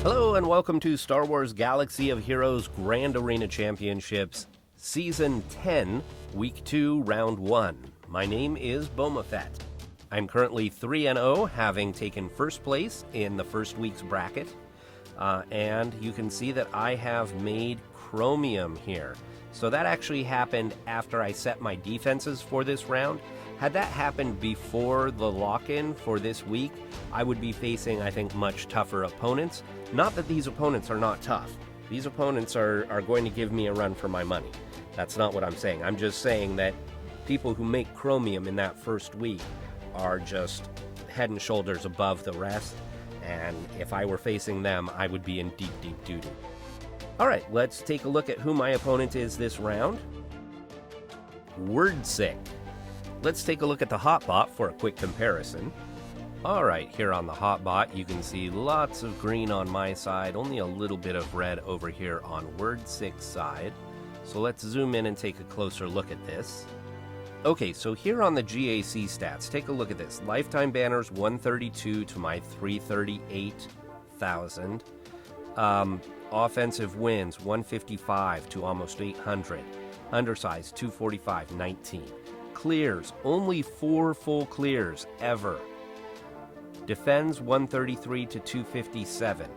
Hello and welcome to Star Wars Galaxy of Heroes Grand Arena Championships, Season 10, Week 2, Round 1. My name is Boma Fett. I'm currently 3-0, having taken first place in the first week's bracket. And you can see that I have made chromium here. So that actually happened after I set my defenses for this round. Had that happened before the lock-in for this week, I would be facing, I think, much tougher opponents. Not that these opponents are not tough. These opponents are going to give me a run for my money. That's not what I'm saying. I'm just saying that people who make chromium in that first week are just head and shoulders above the rest. And if I were facing them, I would be in deep, deep doo-doo. All right, let's take a look at who my opponent is this round. Wordsick. Let's take a look at the hotbot for a quick comparison. All right, here on the hotbot, you can see lots of green on my side, only a little bit of red over here on Wordsick's side. So let's zoom in and take a closer look at this. Okay, so here on the GAC stats, take a look at this. Lifetime banners, 132 to my 338,000. Offensive wins, 155 to almost 800. Undersize, 245, 19. Clears, only 4 full clears ever. Defends, 133 to 257.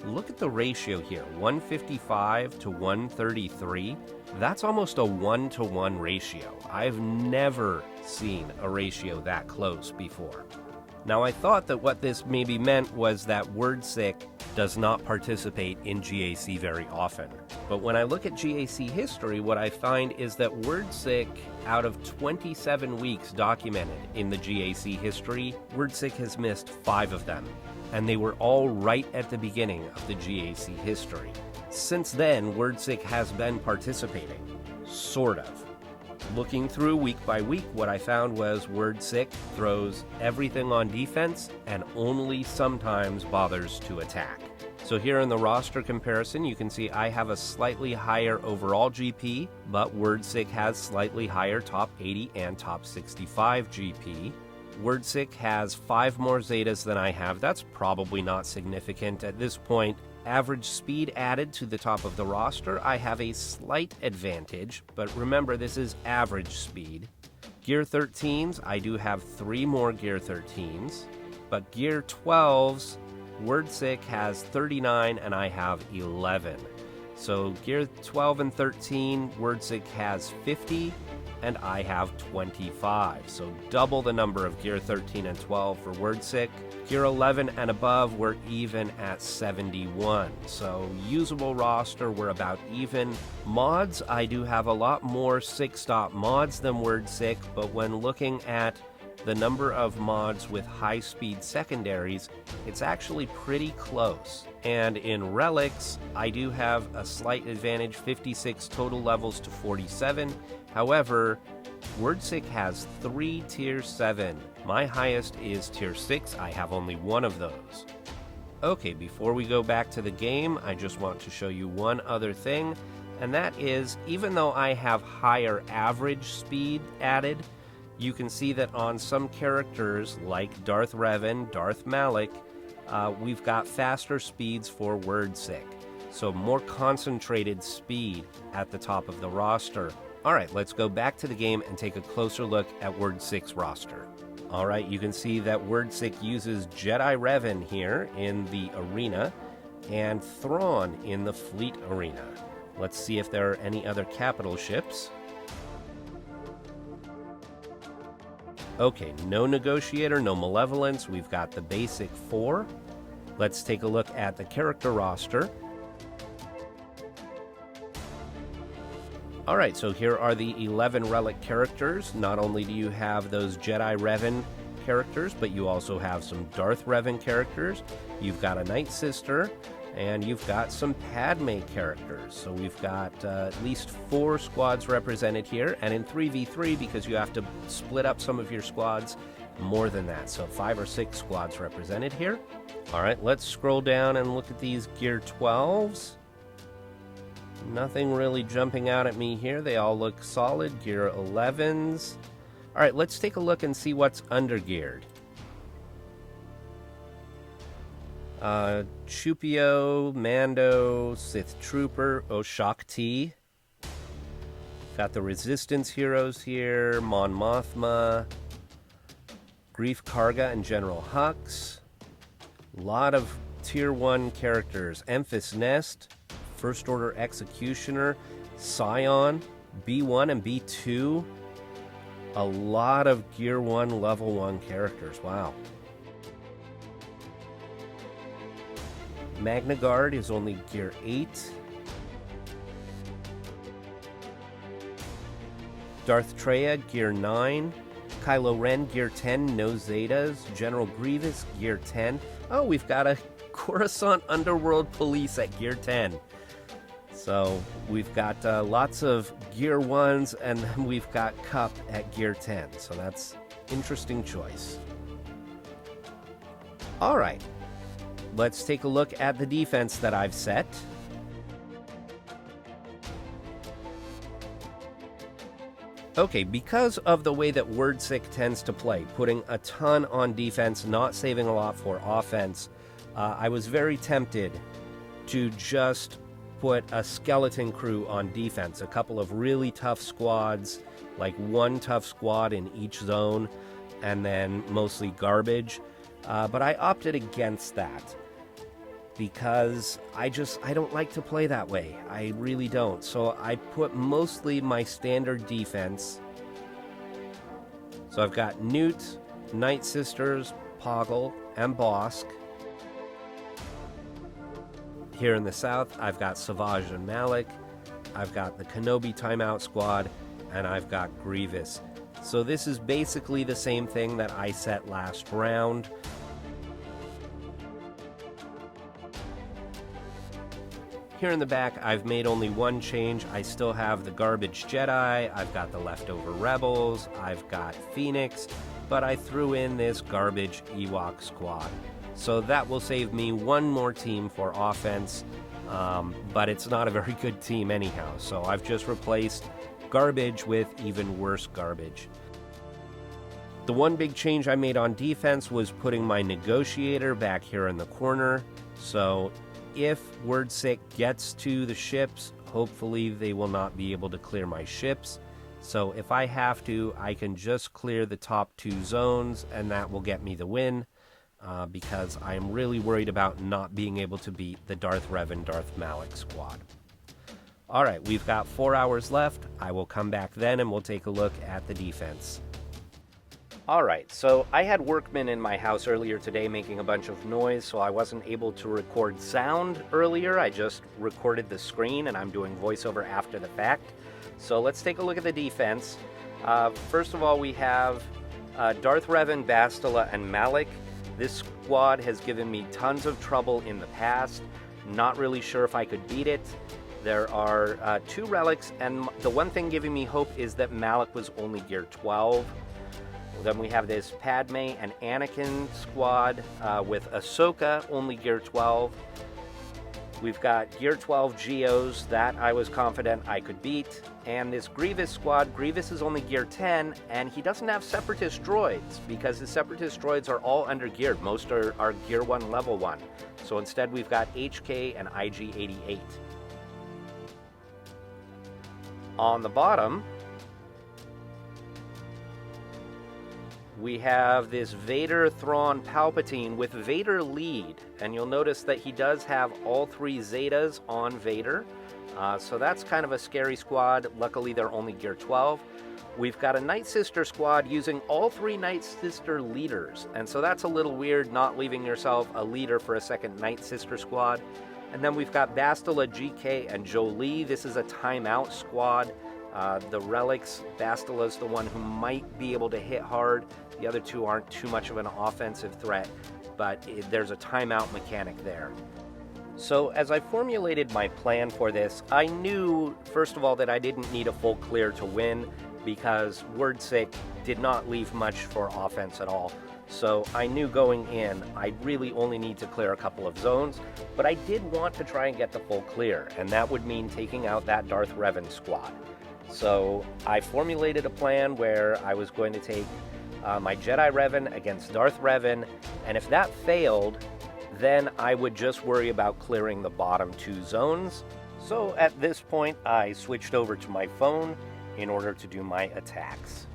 Look at the ratio here, 155 to 133. That's almost a 1-to-1 ratio. I've never seen a ratio that close before. Now, I thought that what this maybe meant was that Wordsick does not participate in GAC very often. But when I look at GAC history, what I find is that Wordsick, out of 27 weeks documented in the GAC history, Wordsick has missed 5 of them. And they were all right at the beginning of the GAC history. Since then, Wordsick has been participating. Sort of. Looking through week by week, what I found was Wordsick throws everything on defense and only sometimes bothers to attack. So here in the roster comparison, you can see I have a slightly higher overall GP, but Wordsick has slightly higher top 80 and top 65 GP. Wordsick has 5 more Zetas than I have. That's probably not significant at this point. Average speed added to the top of the roster, I have a slight advantage, but remember this is average speed. Gear 13s, I do have 3 more Gear 13s, but Gear 12s, Wordsick has 39 and I have 11. So Gear 12 and 13, Wordsick has 50 and I have 25. So double the number of Gear 13 and 12 for Wordsick. Gear 11 and above, we're even at 71. So usable roster, we're about even. Mods, I do have a lot more 6-stop mods than Wordsick, but when looking at the number of mods with high-speed secondaries, it's actually pretty close. And in relics, I do have a slight advantage, 56 total levels to 47. However, Wordsick has 3 Tier 7. My highest is Tier 6. I have only 1 of those. Okay, before we go back to the game, I just want to show you one other thing, and that is, even though I have higher average speed added, you can see that on some characters like Darth Revan, Darth Malak, we've got faster speeds for Wordsick. So more concentrated speed at the top of the roster. All right, let's go back to the game and take a closer look at Wordsick's roster. All right, you can see that Wordsick uses Jedi Revan here in the arena and Thrawn in the fleet arena. Let's see if there are any other capital ships. Okay, no Negotiator, no Malevolence. We've got the basic 4. Let's take a look at the character roster. All right, so here are the 11 relic characters. Not only do you have those Jedi Revan characters, but you also have some Darth Revan characters. You've got a Night Sister, and you've got some Padme characters. So we've got at least 4 squads represented here, and in 3v3, because you have to split up some of your squads, more than that. So 5 or 6 squads represented here. All right, let's scroll down and look at these Gear 12s. Nothing really jumping out at me here. They all look solid. Gear 11s. All right, let's take a look and see what's undergeared. Chupio, Mando, Sith Trooper, Oshak T. Got the Resistance heroes here, Mon Mothma, Grief Karga, and General Hux. A lot of Tier 1 characters. Emphas Nest, First Order Executioner, Scion, B1 and B2. A lot of Gear 1, Level 1 characters. Wow. Magna Guard is only Gear 8. Darth Traya, Gear 9. Kylo Ren, Gear 10, no Zetas. General Grievous, Gear 10. Oh, we've got a Coruscant Underworld Police at Gear 10. So we've got lots of Gear 1s, and then we've got Cup at Gear 10. So that's interesting choice. All right, let's take a look at the defense that I've set. Okay, because of the way that wordsick tends to play, putting a ton on defense, not saving a lot for offense, I was very tempted to just put a skeleton crew on defense, a couple of really tough squads, like one tough squad in each zone, and then mostly garbage. But I opted against that because I don't like to play that way. I really don't. So I put mostly my standard defense. So I've got Newt, Night Sisters, Poggle, and Bosk. Here in the south, I've got Savage and Malik. I've got the Kenobi Timeout Squad, and I've got Grievous. So this is basically the same thing that I set last round. Here in the back, I've made only one change. I still have the Garbage Jedi, I've got the Leftover Rebels, I've got Phoenix, but I threw in this Garbage Ewok Squad. So that will save me one more team for offense, but it's not a very good team anyhow. So I've just replaced garbage with even worse garbage. The one big change I made on defense was putting my Negotiator back here in the corner. So if wordsick gets to the ships, hopefully they will not be able to clear my ships. So if I have to, I can just clear the top 2 zones, and that will get me the win, because I'm really worried about not being able to beat the Darth Revan, Darth Malik squad. All right, we've got 4 hours left. I will come back then and we'll take a look at the defense. All right, so I had workmen in my house earlier today making a bunch of noise, so I wasn't able to record sound earlier. I just recorded the screen, and I'm doing voiceover after the fact. So let's take a look at the defense. First of all, we have Darth Revan, Bastila, and Malik. This squad has given me tons of trouble in the past. Not really sure if I could beat it. There are 2 relics, and the one thing giving me hope is that Malik was only Gear 12. Then we have this Padme and Anakin squad with Ahsoka, only Gear 12. We've got Gear 12 Geos that I was confident I could beat. And this Grievous squad, Grievous is only Gear 10, and he doesn't have Separatist droids because his Separatist droids are all under-geared. Most are Gear 1, Level 1. So instead we've got HK and IG-88. On the bottom, we have this Vader, Thrawn, Palpatine with Vader lead, and you'll notice that he does have all 3 Zetas on Vader, so that's kind of a scary squad. Luckily, they're only Gear 12. We've got a Night Sister squad using all 3 Night Sister leaders, and so that's a little weird, not leaving yourself a leader for a second Night Sister squad. And then we've got Bastila, GK, and Jolie. This is a timeout squad. The relics, Bastila's the one who might be able to hit hard. The other 2 aren't too much of an offensive threat, but there's a timeout mechanic there. So as I formulated my plan for this, I knew, first of all, that I didn't need a full clear to win because wordsick did not leave much for offense at all. So I knew going in, I really only need to clear a couple of zones, but I did want to try and get the full clear, and that would mean taking out that Darth Revan squad. So I formulated a plan where I was going to take my Jedi Revan against Darth Revan, and if that failed, Then I would just worry about clearing the bottom 2 zones. So at this point, I switched over to my phone in order to do my attacks.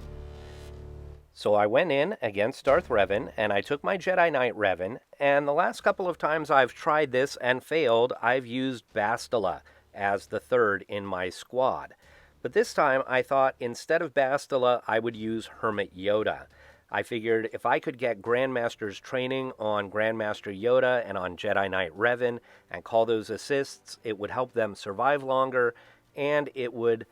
So I went in against Darth Revan, and I took my Jedi Knight Revan, and the last couple of times I've tried this and failed, I've used Bastila as the third in my squad. But this time I thought instead of Bastila, I would use Hermit Yoda. I figured if I could get Grandmaster's training on Grandmaster Yoda and on Jedi Knight Revan and call those assists, it would help them survive longer, and it would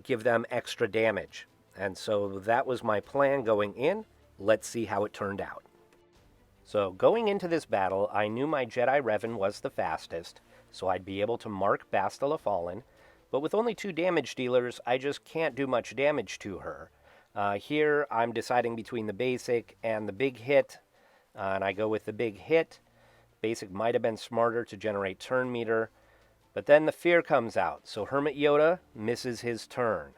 give them extra damage. And so that was my plan going in. Let's see how it turned out. So going into this battle, I knew my Jedi Revan was the fastest, so I'd be able to mark Bastila Fallen. But with only 2 damage dealers, I just can't do much damage to her. Here, I'm deciding between the basic and the big hit, and I go with the big hit. Basic might have been smarter to generate turn meter, but then the fear comes out, so Hermit Yoda misses his turn.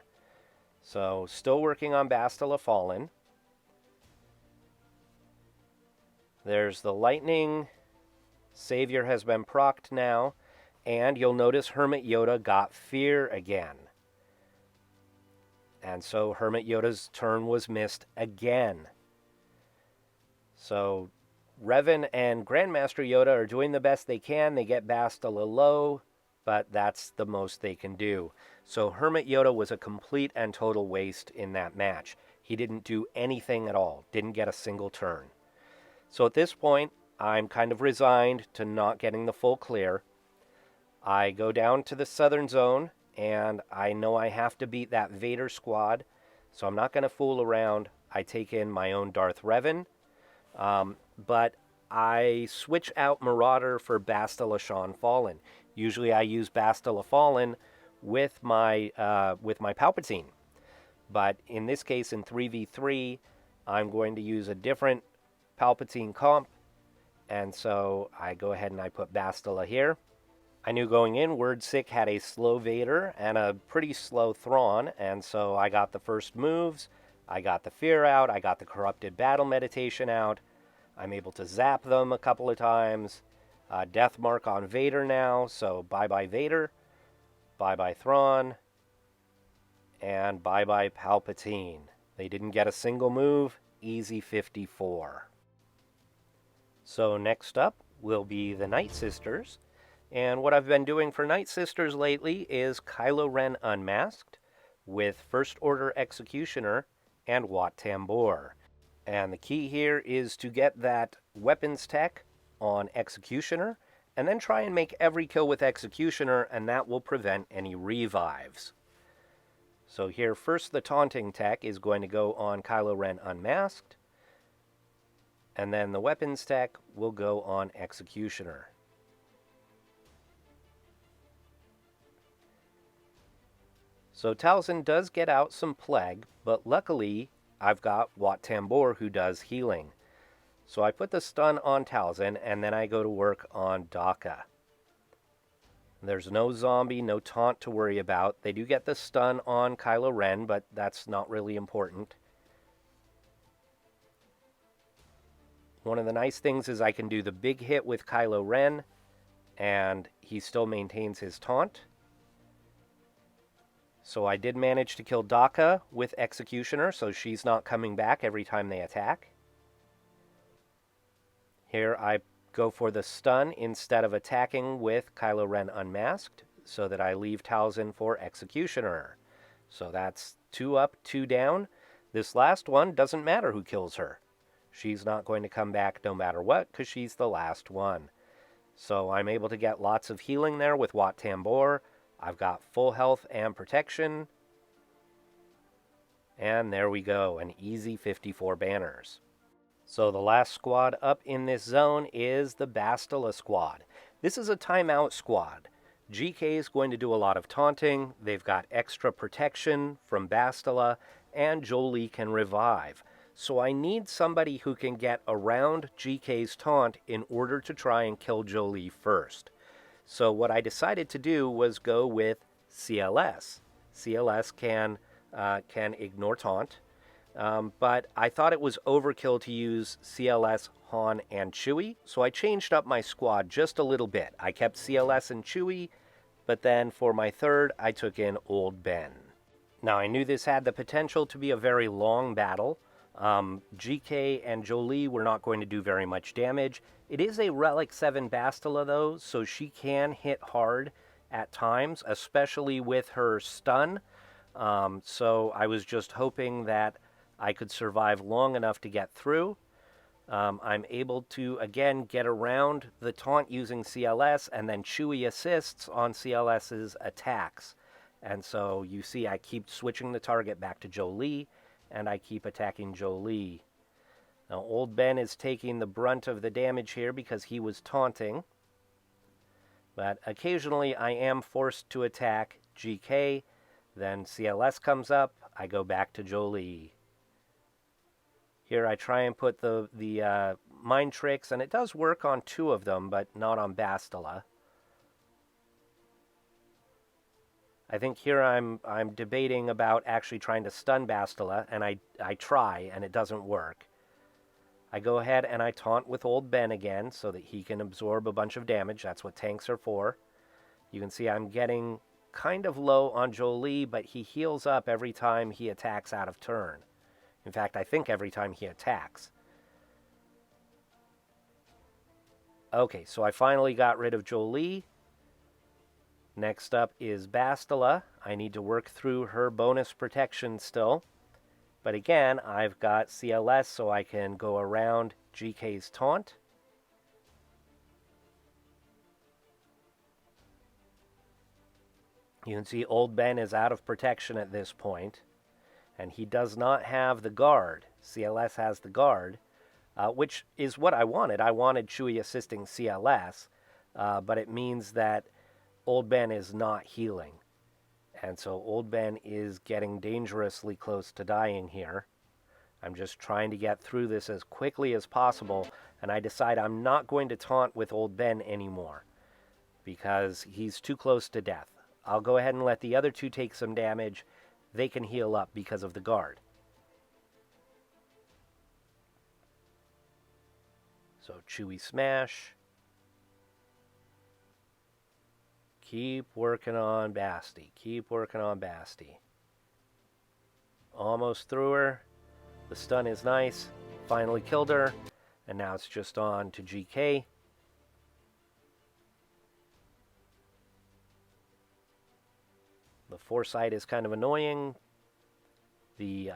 So, still working on Bastila Fallen. There's the lightning. Savior has been procced now. And you'll notice Hermit Yoda got fear again. And so Hermit Yoda's turn was missed again. So Revan and Grandmaster Yoda are doing the best they can. They get Bastila low, but that's the most they can do. So Hermit Yoda was a complete and total waste in that match. He didn't do anything at all, didn't get a single turn. So at this point, I'm kind of resigned to not getting the full clear. I go down to the southern zone, and I know I have to beat that Vader squad, so I'm not going to fool around. I take in my own Darth Revan, but I switch out Marauder for Bastila Shan Fallen. Usually I use Bastila Fallen with my Palpatine. But in this case, in 3v3, I'm going to use a different Palpatine comp. And so I go ahead and I put Bastila here. I knew going in, wordsick had a slow Vader and a pretty slow Thrawn. And so I got the first moves. I got the fear out. I got the corrupted battle meditation out. I'm able to zap them a couple of times. Death mark on Vader now. So bye-bye Vader. Bye-bye Thrawn. And bye-bye Palpatine. They didn't get a single move. Easy 54. So next up will be the Night Sisters. And what I've been doing for Night Sisters lately is Kylo Ren Unmasked with First Order Executioner and Wat Tambor. And the key here is to get that weapons tech on Executioner and then try and make every kill with Executioner, and that will prevent any revives. So here, first the taunting tech is going to go on Kylo Ren Unmasked, and then the weapons tech will go on Executioner. So Talzin does get out some Plague, but luckily I've got Wat Tambor who does healing. So I put the stun on Talzin, and then I go to work on Daka. There's no zombie, no taunt to worry about. They do get the stun on Kylo Ren, but that's not really important. One of the nice things is I can do the big hit with Kylo Ren, and he still maintains his taunt. So I did manage to kill Daka with Executioner, so she's not coming back every time they attack. Here I go for the stun instead of attacking with Kylo Ren Unmasked, so that I leave Talzin for Executioner. So that's 2 up, 2 down. This last one doesn't matter who kills her. She's not going to come back no matter what, because she's the last one. So I'm able to get lots of healing there with Wat Tambor. I've got full health and protection. And there we go, an easy 54 banners. So the last squad up in this zone is the Bastila squad. This is a timeout squad. GK is going to do a lot of taunting. They've got extra protection from Bastila, and Jolie can revive. So I need somebody who can get around GK's taunt in order to try and kill Jolie first. So what I decided to do was go with CLS. CLS can ignore taunt. but I thought it was overkill to use CLS, Han, and Chewie, so I changed up my squad just a little bit. I kept CLS and Chewie, but then for my third, I took in Old Ben. Now, I knew this had the potential to be a very long battle. GK and Jolie were not going to do very much damage. It is a Relic 7 Bastila, though, so she can hit hard at times, especially with her stun. So I was just hoping that I could survive long enough to get through. I'm able to, again, get around the taunt using CLS, and then Chewie assists on CLS's attacks. And so you see I keep switching the target back to Jolie, and I keep attacking Jolie. Now, Old Ben is taking the brunt of the damage here because he was taunting. But occasionally I am forced to attack GK. Then CLS comes up. I go back to Jolie. Here I try and put the mind tricks, and it does work on 2 of them, but not on Bastila. I think here I'm debating about actually trying to stun Bastila, and I try, and it doesn't work. I go ahead and I taunt with Old Ben again so that he can absorb a bunch of damage. That's what tanks are for. You can see I'm getting kind of low on Jolie, but he heals up every time he attacks out of turn. In fact, I think every time he attacks. Okay, so I finally got rid of Jolie. Next up is Bastila. I need to work through her bonus protection still. But again, I've got CLS so I can go around GK's taunt. You can see Old Ben is out of protection at this point. And he does not have the guard. CLS has the guard, which is what I wanted. I wanted Chewie assisting CLS, but it means that Old Ben is not healing. And so Old Ben is getting dangerously close to dying here. I'm just trying to get through this as quickly as possible, and I decide I'm not going to taunt with Old Ben anymore because he's too close to death. I'll go ahead and let the other 2 take some damage. They can heal up because of the guard. So Chewie smash. Keep working on Basti. Keep working on Basti. Almost through her. The stun is nice. Finally killed her. And now it's just on to GK. The foresight is kind of annoying. The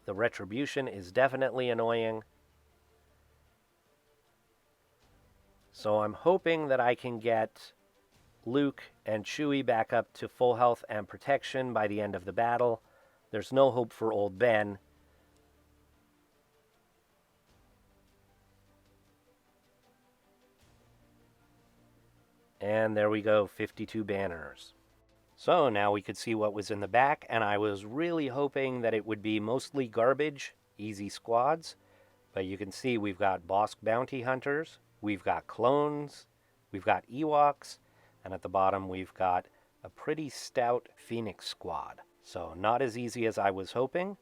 retribution is definitely annoying. So I'm hoping that I can get Luke and Chewie back up to full health and protection by the end of the battle. There's no hope for Old Ben. And there we go, 52 banners. So now we could see what was in the back, and I was really hoping that it would be mostly garbage, easy squads. But you can see we've got Bosk Bounty Hunters, we've got clones, we've got Ewoks, and at the bottom we've got a pretty stout Phoenix squad. So not as easy as I was hoping.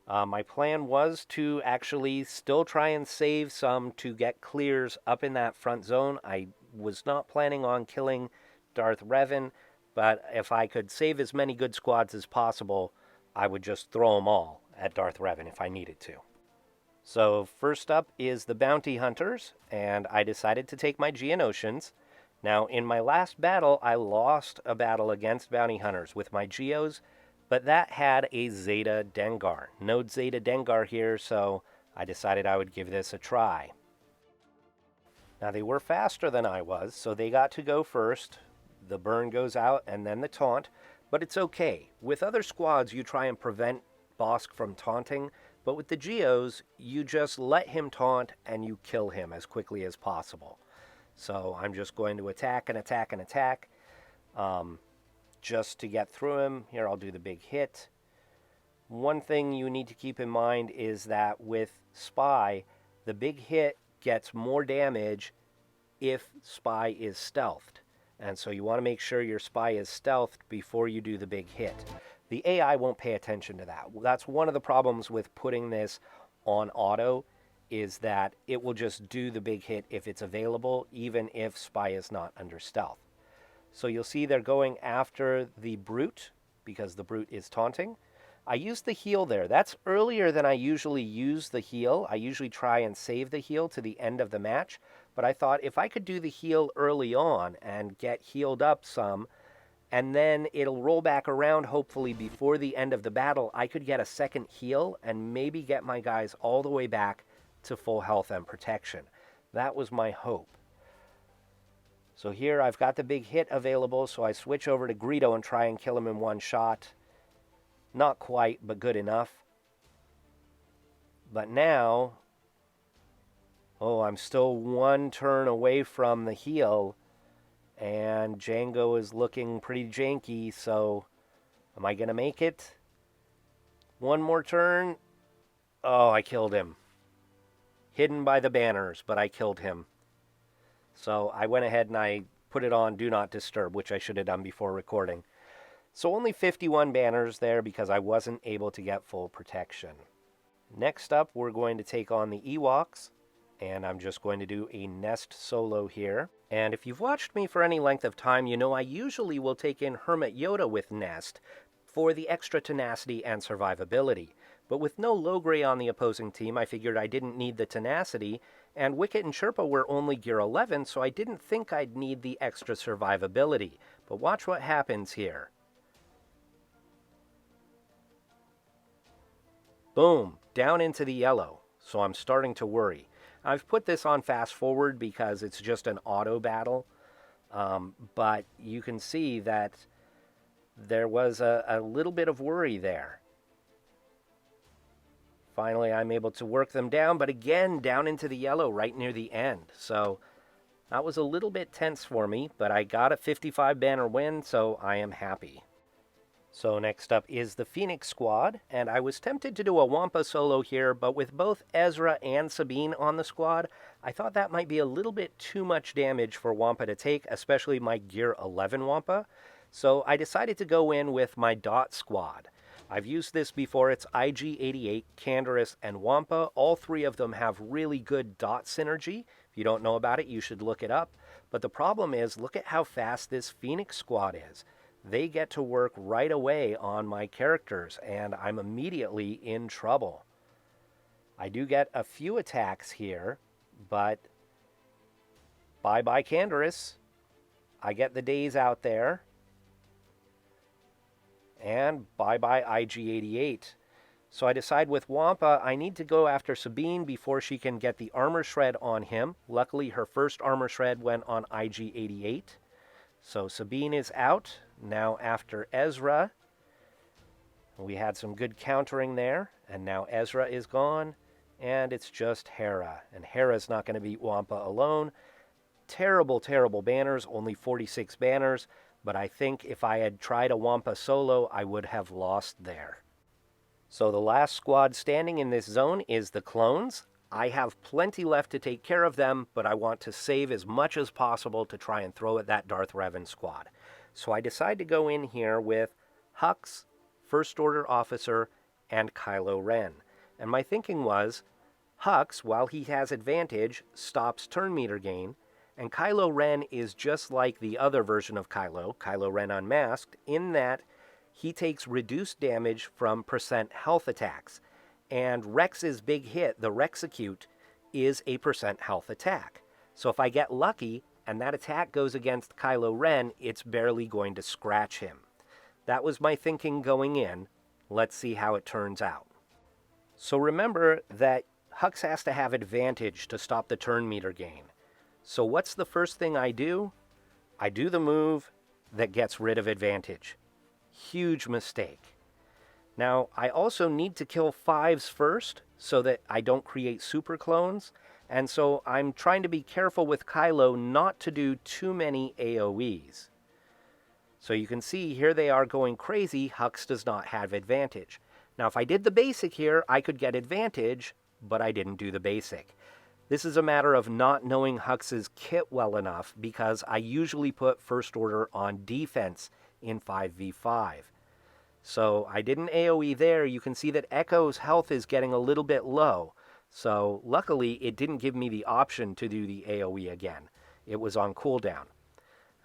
My plan was to actually still try and save some to get clears up in that front zone. I was not planning on killing Darth Revan, but if I could save as many good squads as possible, I would just throw them all at Darth Revan if I needed to. So first up is the Bounty Hunters, and I decided to take my Geonosians. Now, in my last battle, I lost a battle against Bounty Hunters with my Geos, but that had a Zeta Dengar. No Zeta Dengar here, so I decided I would give this a try. Now, they were faster than I was, so they got to go first. The burn goes out, and then the taunt, but it's okay. With other squads, you try and prevent Bosk from taunting, but with the Geos, you just let him taunt, and you kill him as quickly as possible. So I'm just going to attack and attack and attack, just to get through him. Here, I'll do the big hit. One thing you need to keep in mind is that with Spy, the big hit gets more damage if Spy is stealthed. And so you want to make sure your Spy is stealthed before you do the big hit. The AI won't pay attention to that. That's one of the problems with putting this on auto, is that it will just do the big hit if it's available, even if Spy is not under stealth. So you'll see they're going after the Brute because the Brute is taunting. I used the heal there. That's earlier than I usually use the heal. I usually try and save the heal to the end of the match, but I thought if I could do the heal early on and get healed up some, and then it'll roll back around hopefully before the end of the battle, I could get a second heal and maybe get my guys all the way back to full health and protection. That was my hope. So here I've got the big hit available, so I switch over to Greedo and try and kill him in one shot. Not quite, but good enough. But now, oh, I'm still one turn away from the heal, and Django is looking pretty janky, so am I going to make it? One more turn. Oh, I killed him. Hidden by the banners, but I killed him. So I went ahead and I put it on Do Not Disturb, which I should have done before recording. So only 51 banners there because I wasn't able to get full protection. Next up, we're going to take on the Ewoks, and I'm just going to do a Nest solo here. And if you've watched me for any length of time, you know I usually will take in Hermit Yoda with Nest for the extra tenacity and survivability. But with no Logray on the opposing team, I figured I didn't need the tenacity, and Wicket and Sherpa were only gear 11, so I didn't think I'd need the extra survivability. But watch what happens here. Boom, down into the yellow, so I'm starting to worry. I've put this on fast forward because it's just an auto battle, but you can see that there was a little bit of worry there. Finally, I'm able to work them down, but again, down into the yellow right near the end. So that was a little bit tense for me, but I got a 55 banner win, so I am happy. So next up is the Phoenix squad, and I was tempted to do a Wampa solo here, but with both Ezra and Sabine on the squad, I thought that might be a little bit too much damage for Wampa to take, especially my gear 11 Wampa. So I decided to go in with my Dot squad. I've used this before. It's IG-88, Canderous, and Wampa. All three of them have really good dot synergy. If you don't know about it, you should look it up. But the problem is, look at how fast this Phoenix squad is. They get to work right away on my characters, and I'm immediately in trouble. I do get a few attacks here, but bye-bye Canderous. I get the days out there. And bye-bye IG-88. So I decide with Wampa, I need to go after Sabine before she can get the armor shred on him. Luckily, her first armor shred went on IG-88. So Sabine is out. Now after Ezra. We had some good countering there. And now Ezra is gone. And it's just Hera. And Hera's not going to beat Wampa alone. Terrible, terrible banners. Only 46 banners. But I think if I had tried a Wampa solo, I would have lost there. So the last squad standing in this zone is the clones. I have plenty left to take care of them, but I want to save as much as possible to try and throw at that Darth Revan squad. So I decide to go in here with Hux, First Order Officer, and Kylo Ren. And my thinking was, Hux, while he has advantage, stops turn meter gain, and Kylo Ren is just like the other version of Kylo Ren Unmasked, in that he takes reduced damage from % health attacks. And Rex's big hit, the Rexecute, is a % health attack. So if I get lucky and that attack goes against Kylo Ren, it's barely going to scratch him. That was my thinking going in. Let's see how it turns out. So remember that Hux has to have advantage to stop the turn meter gain. So what's the first thing I do? I do the move that gets rid of advantage. Huge mistake. Now, I also need to kill 5s first so that I don't create super clones. And so I'm trying to be careful with Kylo not to do too many AoEs. So you can see here they are going crazy. Hux does not have advantage. Now, if I did the basic here, I could get advantage, but I didn't do the basic. This is a matter of not knowing Hux's kit well enough because I usually put First Order on defense in 5v5. So I did an AoE there. You can see that Echo's health is getting a little bit low. So luckily, it didn't give me the option to do the AoE again. It was on cooldown.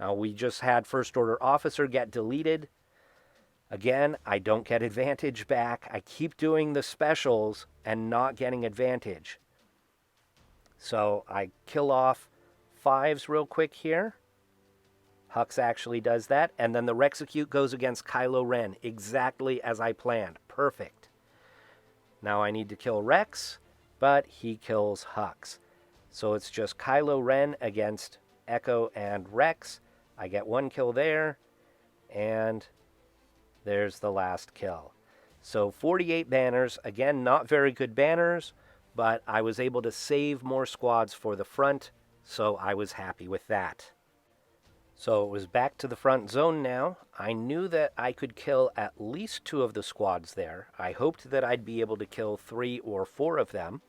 Now, we just had First Order Officer get deleted. Again, I don't get advantage back. I keep doing the specials and not getting advantage. So I kill off 5s real quick here. Hux actually does that. And then the Rexecute goes against Kylo Ren, exactly as I planned. Perfect. Now I need to kill Rex, but he kills Hux. So it's just Kylo Ren against Echo and Rex. I get 1 kill there, and there's the last kill. So 48 banners. Again, not very good banners, but I was able to save more squads for the front, so I was happy with that. So it was back to the front zone now. I knew that I could kill at least 2 of the squads there. I hoped that I'd be able to kill 3 or 4 of them.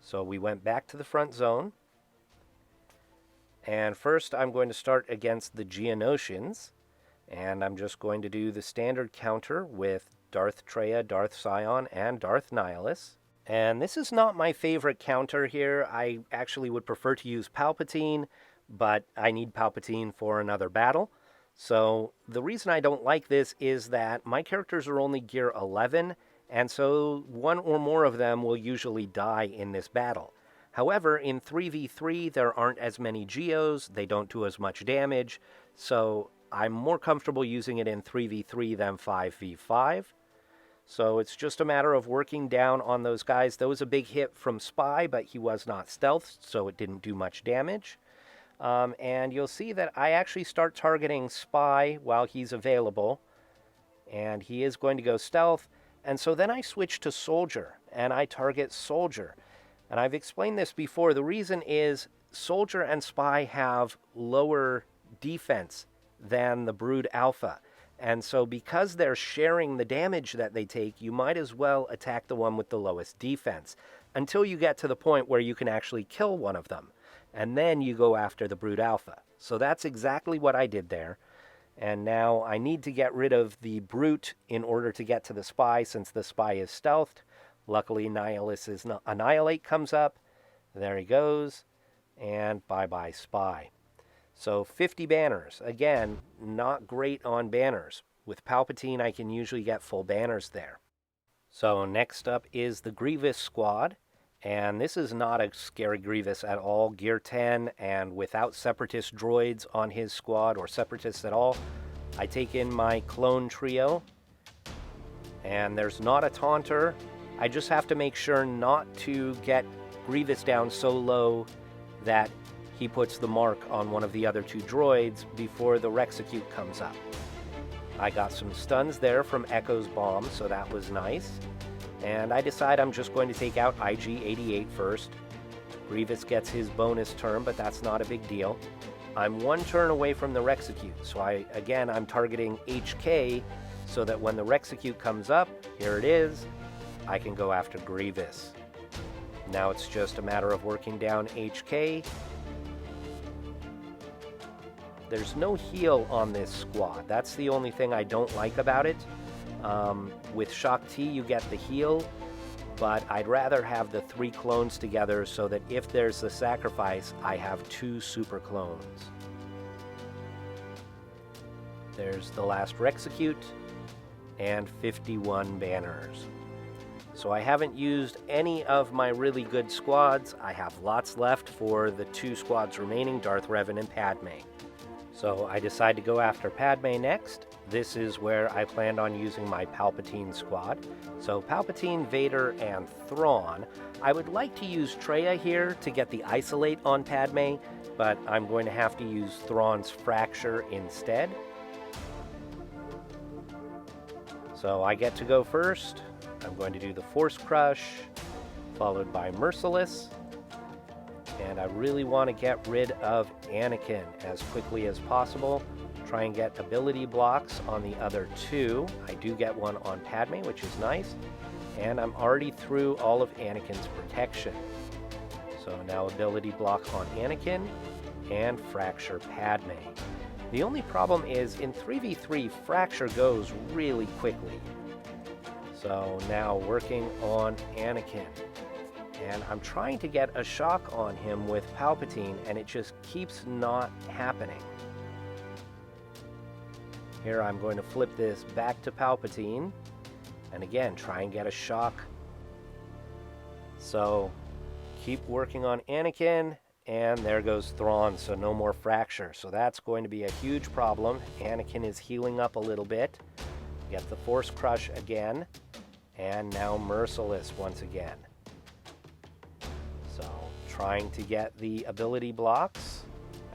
So we went back to the front zone. And first I'm going to start against the Geonosians. And I'm just going to do the standard counter with Darth Traya, Darth Sion, and Darth Nihilus. And this is not my favorite counter here. I actually would prefer to use Palpatine, but I need Palpatine for another battle. So the reason I don't like this is that my characters are only gear 11, and so 1 or more of them will usually die in this battle. However, in 3v3, there aren't as many Geos, they don't do as much damage, so I'm more comfortable using it in 3v3 than 5v5. So it's just a matter of working down on those guys. There was a big hit from Spy, but he was not stealthed, so it didn't do much damage. And you'll see that I actually start targeting Spy while he's available, and he is going to go stealth. And so then I switch to Soldier, and I target Soldier. And I've explained this before. The reason is Soldier and Spy have lower defense than the Brood Alpha. And so because they're sharing the damage that they take, you might as well attack the one with the lowest defense until you get to the point where you can actually kill one of them. And then you go after the Brood Alpha. So that's exactly what I did there. And now I need to get rid of the Brute in order to get to the Spy, since the Spy is stealthed. Luckily, Nihilus's Annihilate comes up. There he goes. And bye-bye Spy. So 50 banners. Again, not great on banners. With Palpatine, I can usually get full banners there. So next up is the Grievous squad. And this is not a scary Grievous at all. Gear 10 and without Separatist droids on his squad, or Separatists at all. I take in my clone trio. And there's not a Taunter. I just have to make sure not to get Grievous down so low that he puts the mark on one of the other 2 droids before the Rexecute comes up. I got some stuns there from Echo's bomb, so that was nice. And I decide I'm just going to take out IG-88 first. Grievous gets his bonus turn, but that's not a big deal. I'm 1 turn away from the Rexecute, so I'm targeting HK so that when the Rexecute comes up, here it is, I can go after Grievous. Now it's just a matter of working down HK. There's no heal on this squad. That's the only thing I don't like about it. With Shaak Ti, you get the heal, but I'd rather have the 3 clones together so that if there's a sacrifice, I have 2 super clones. There's the last Rexecute, and 51 banners. So I haven't used any of my really good squads. I have lots left for the 2 squads remaining, Darth Revan and Padme. So I decide to go after Padme next. This is where I planned on using my Palpatine squad. So Palpatine, Vader, and Thrawn. I would like to use Traya here to get the Isolate on Padme, but I'm going to have to use Thrawn's Fracture instead. So I get to go first. I'm going to do the Force Crush, followed by Merciless. And I really want to get rid of Anakin as quickly as possible. Try and get ability blocks on the other 2. I do get one on Padme, which is nice. And I'm already through all of Anakin's protection. So now ability block on Anakin and Fracture Padme. The only problem is in 3v3, fracture goes really quickly. So now working on Anakin. And I'm trying to get a shock on him with Palpatine, and it just keeps not happening. Here I'm going to flip this back to Palpatine, and again, try and get a shock. So, keep working on Anakin, and there goes Thrawn, so no more fracture. So that's going to be a huge problem. Anakin is healing up a little bit. Get the Force Crush again, and now Merciless once again. So, trying to get the ability blocks.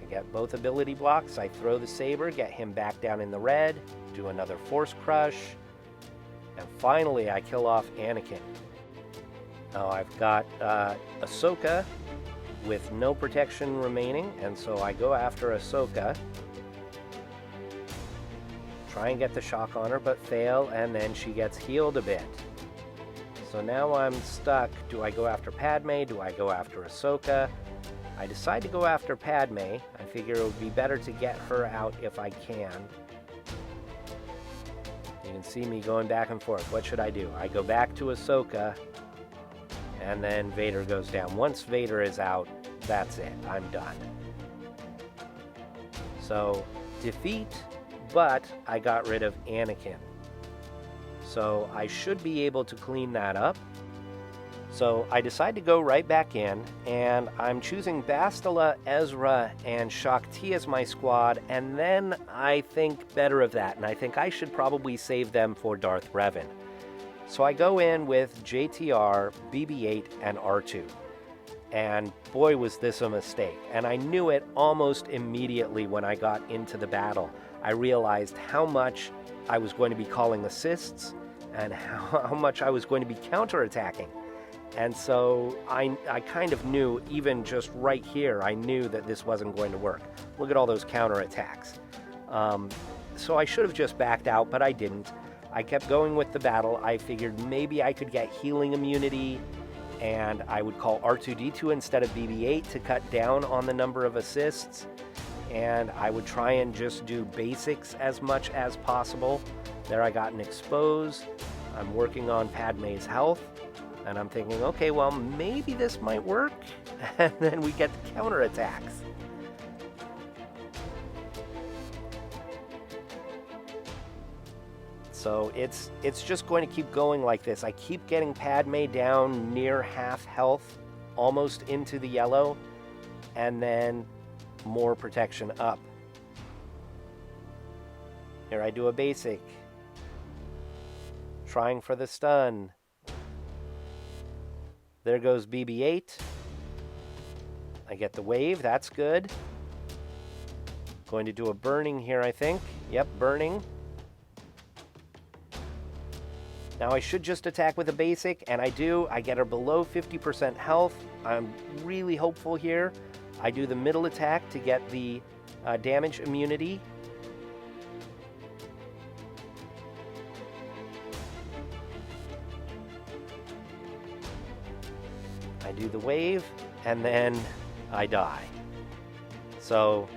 I get both ability blocks. I throw the saber, get him back down in the red, do another Force Crush, and finally I kill off Anakin. Now I've got Ahsoka with no protection remaining, and so I go after Ahsoka. Try and get the shock on her, but fail, and then she gets healed a bit. So now I'm stuck. Do I go after Padme? Do I go after Ahsoka? I decide to go after Padme. I figure it would be better to get her out if I can. You can see me going back and forth. What should I do? I go back to Ahsoka, and then Vader goes down. Once Vader is out, that's it. I'm done. So, defeat, but I got rid of Anakin. So I should be able to clean that up. So I decide to go right back in, and I'm choosing Bastila, Ezra, and Shaak Ti as my squad, and then I think better of that, and I think I should probably save them for Darth Revan. So I go in with JTR, BB-8, and R2. And boy, was this a mistake. And I knew it almost immediately when I got into the battle. I realized how much I was going to be calling assists and how much I was going to be counterattacking. And so I kind of knew, even just right here, I knew that this wasn't going to work. Look at all those counterattacks. So I should have just backed out, but I didn't. I kept going with the battle. I figured maybe I could get healing immunity, and I would call R2-D2 instead of BB-8 to cut down on the number of assists. And I would try and just do basics as much as possible. There I got an expose. I'm working on Padme's health, and I'm thinking, okay, well, maybe this might work. And then we get the counterattacks. So it's just going to keep going like this. I keep getting Padme down near half health, almost into the yellow, and then more protection up. Here I do a basic. Trying for the stun. There goes BB-8. I get the wave, that's good. Going to do a burning here, I think. Yep, burning. Now I should just attack with a basic, and I do. I get her below 50% health. I'm really hopeful here. I do the middle attack to get the damage immunity. I do the wave, and then I die. So,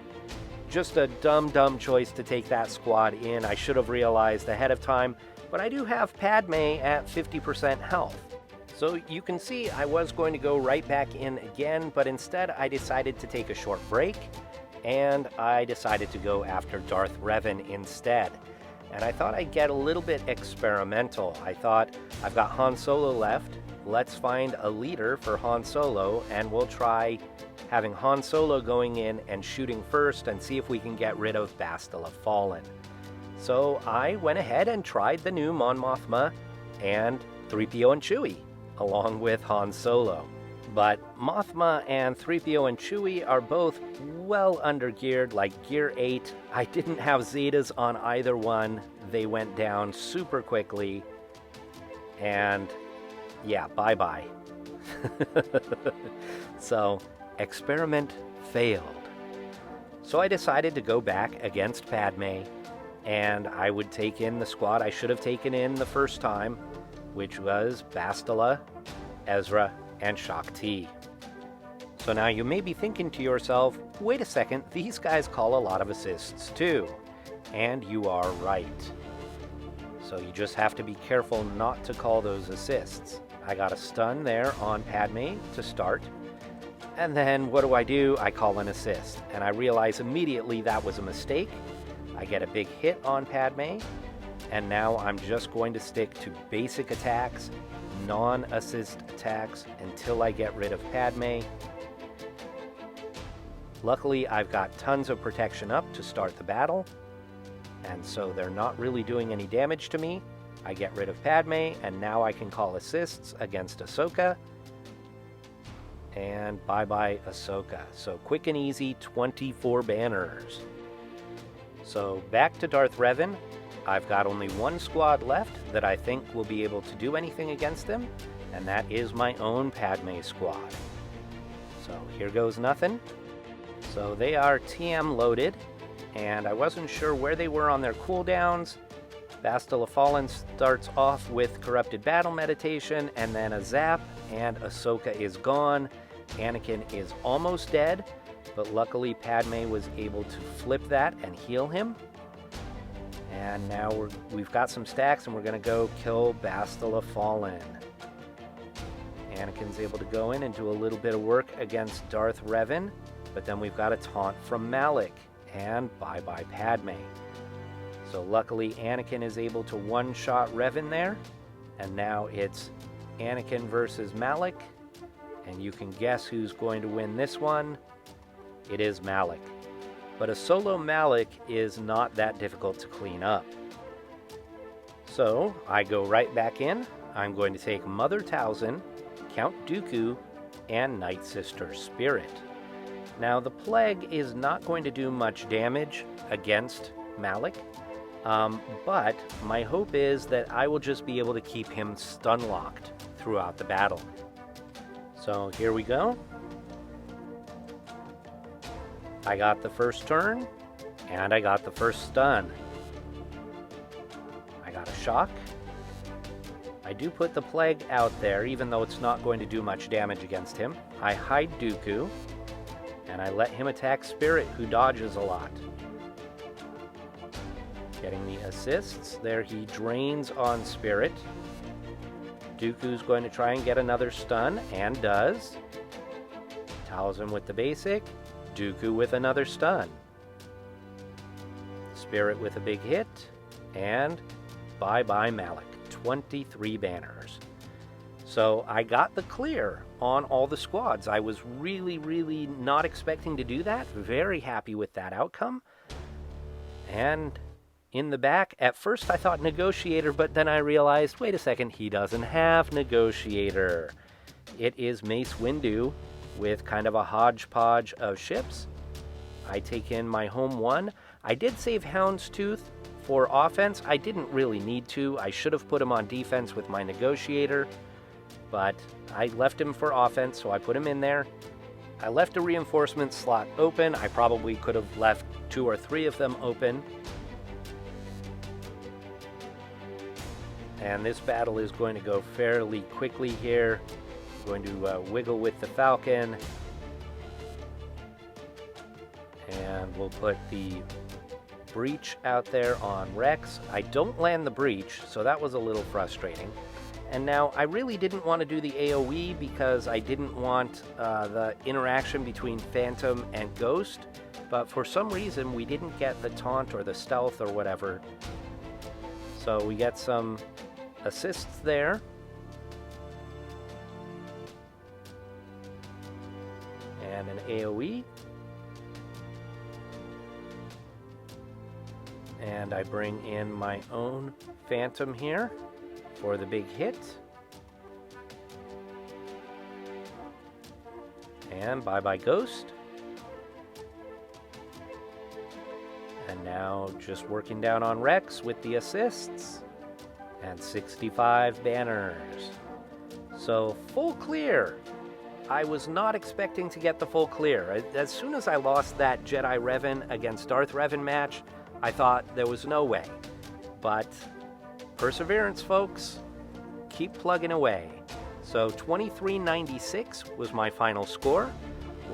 just a dumb choice to take that squad in. I should have realized ahead of time, but I do have Padme at 50% health. So you can see I was going to go right back in again, but instead I decided to take a short break, and I decided to go after Darth Revan instead. And I thought I'd get a little bit experimental. I thought, I've got Han Solo left, let's find a leader for Han Solo, and we'll try having Han Solo going in and shooting first and see if we can get rid of Bastila Fallen. So I went ahead and tried the new Mon Mothma and 3PO and Chewie, along with Han Solo. But Mothma and 3PO and Chewie are both well undergeared, like Gear 8. I didn't have Zetas on either one. They went down super quickly. And yeah, bye-bye. So, experiment failed. So I decided to go back against Padme, and I would take in the squad I should have taken in the first time, which was Bastila, Ezra, and Shaak Ti. So now you may be thinking to yourself, wait a second, these guys call a lot of assists too. And you are right. So you just have to be careful not to call those assists. I got a stun there on Padme to start. And then what do? I call an assist. And I realize immediately that was a mistake. I get a big hit on Padme. And now I'm just going to stick to basic attacks, non-assist attacks, until I get rid of Padme. Luckily, I've got tons of protection up to start the battle. And so they're not really doing any damage to me. I get rid of Padme, and now I can call assists against Ahsoka. And bye-bye Ahsoka. So quick and easy, 24 banners. So back to Darth Revan. I've got only one squad left that I think will be able to do anything against him, and that is my own Padme squad. So here goes nothing. So they are TM loaded, and I wasn't sure where they were on their cooldowns. Bastila Fallen starts off with Corrupted Battle Meditation, and then a zap, and Ahsoka is gone. Anakin is almost dead, but luckily Padme was able to flip that and heal him. And now we've got some stacks, and we're going to go kill Bastila Fallen. Anakin's able to go in and do a little bit of work against Darth Revan, but then we've got a taunt from Malik, and bye-bye Padme. So luckily Anakin is able to one-shot Revan there, and now it's Anakin versus Malik, and you can guess who's going to win this one. It is Malik. But a solo Malik is not that difficult to clean up. So I go right back in. I'm going to take Mother Talzin, Count Dooku, and Night Sister Spirit. Now the Plague is not going to do much damage against Malik, but my hope is that I will just be able to keep him stun-locked throughout the battle. So here we go. I got the first turn, and I got the first stun. I got a shock. I do put the Plague out there, even though it's not going to do much damage against him. I hide Dooku, and I let him attack Spirit, who dodges a lot. Getting the assists. There he drains on Spirit. Dooku's going to try and get another stun, and does. Talzin with the basic. Dooku with another stun. Spirit with a big hit. And bye-bye Malik. 23 banners. So I got the clear on all the squads. I was really not expecting to do that. Very happy with that outcome. And in the back, at first I thought Negotiator, but then I realized, wait a second, he doesn't have Negotiator. It is Mace Windu with kind of a hodgepodge of ships. I take in my home one. I did save Houndstooth for offense. I didn't really need to. I should have put him on defense with my Negotiator, but I left him for offense, so I put him in there. I left a reinforcement slot open. I probably could have left 2 or 3 of them open. And this battle is going to go fairly quickly here. I'm going to wiggle with the Falcon. And we'll put the breach out there on Rex. I don't land the breach, so that was a little frustrating. And now I really didn't want to do the AoE because I didn't want the interaction between Phantom and Ghost, but for some reason we didn't get the taunt or the stealth or whatever. So we get some assists there. And an AoE. And I bring in my own Phantom here for the big hit. And bye-bye Ghost. And now just working down on Rex with the assists. And 65 banners. So full clear. I was not expecting to get the full clear. As soon as I lost that Jedi Revan against Darth Revan match, I thought there was no way. But perseverance, folks. Keep plugging away. So 2396 was my final score.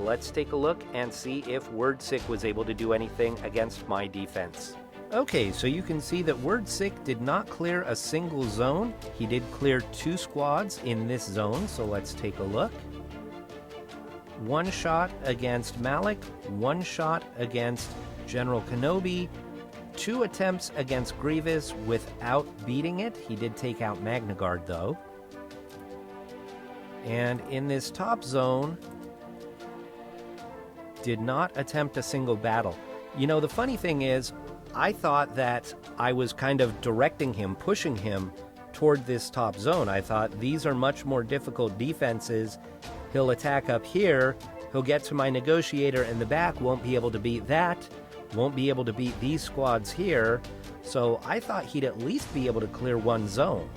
let's take a look and see if wordsick was able to do anything against my defense. Okay, so you can see that wordsick did not clear a single zone. He did clear 2 squads in this zone, so let's take a look. 1 shot against Malik, 1 shot against General Kenobi, 2 attempts against Grievous without beating it. He did take out Magna Guard though. And in this top zone, did not attempt a single battle. You know, the funny thing is, I thought that I was kind of directing him, pushing him toward this top zone. I thought these are much more difficult defenses. He'll attack up here, he'll get to my negotiator in the back, won't be able to beat that, won't be able to beat these squads here. So I thought he'd at least be able to clear 1 zone.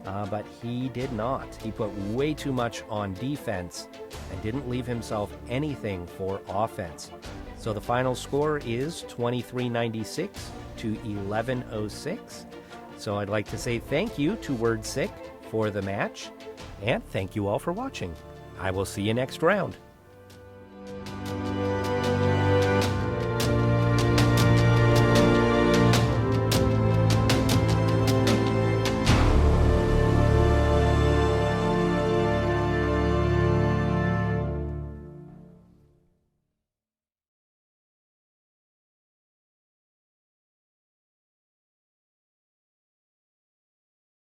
But he did not. He put way too much on defense and didn't leave himself anything for offense. So the final score is 2396 to 1106. So I'd like to say thank you to wordsick for the match, and thank you all for watching. I will see you next round.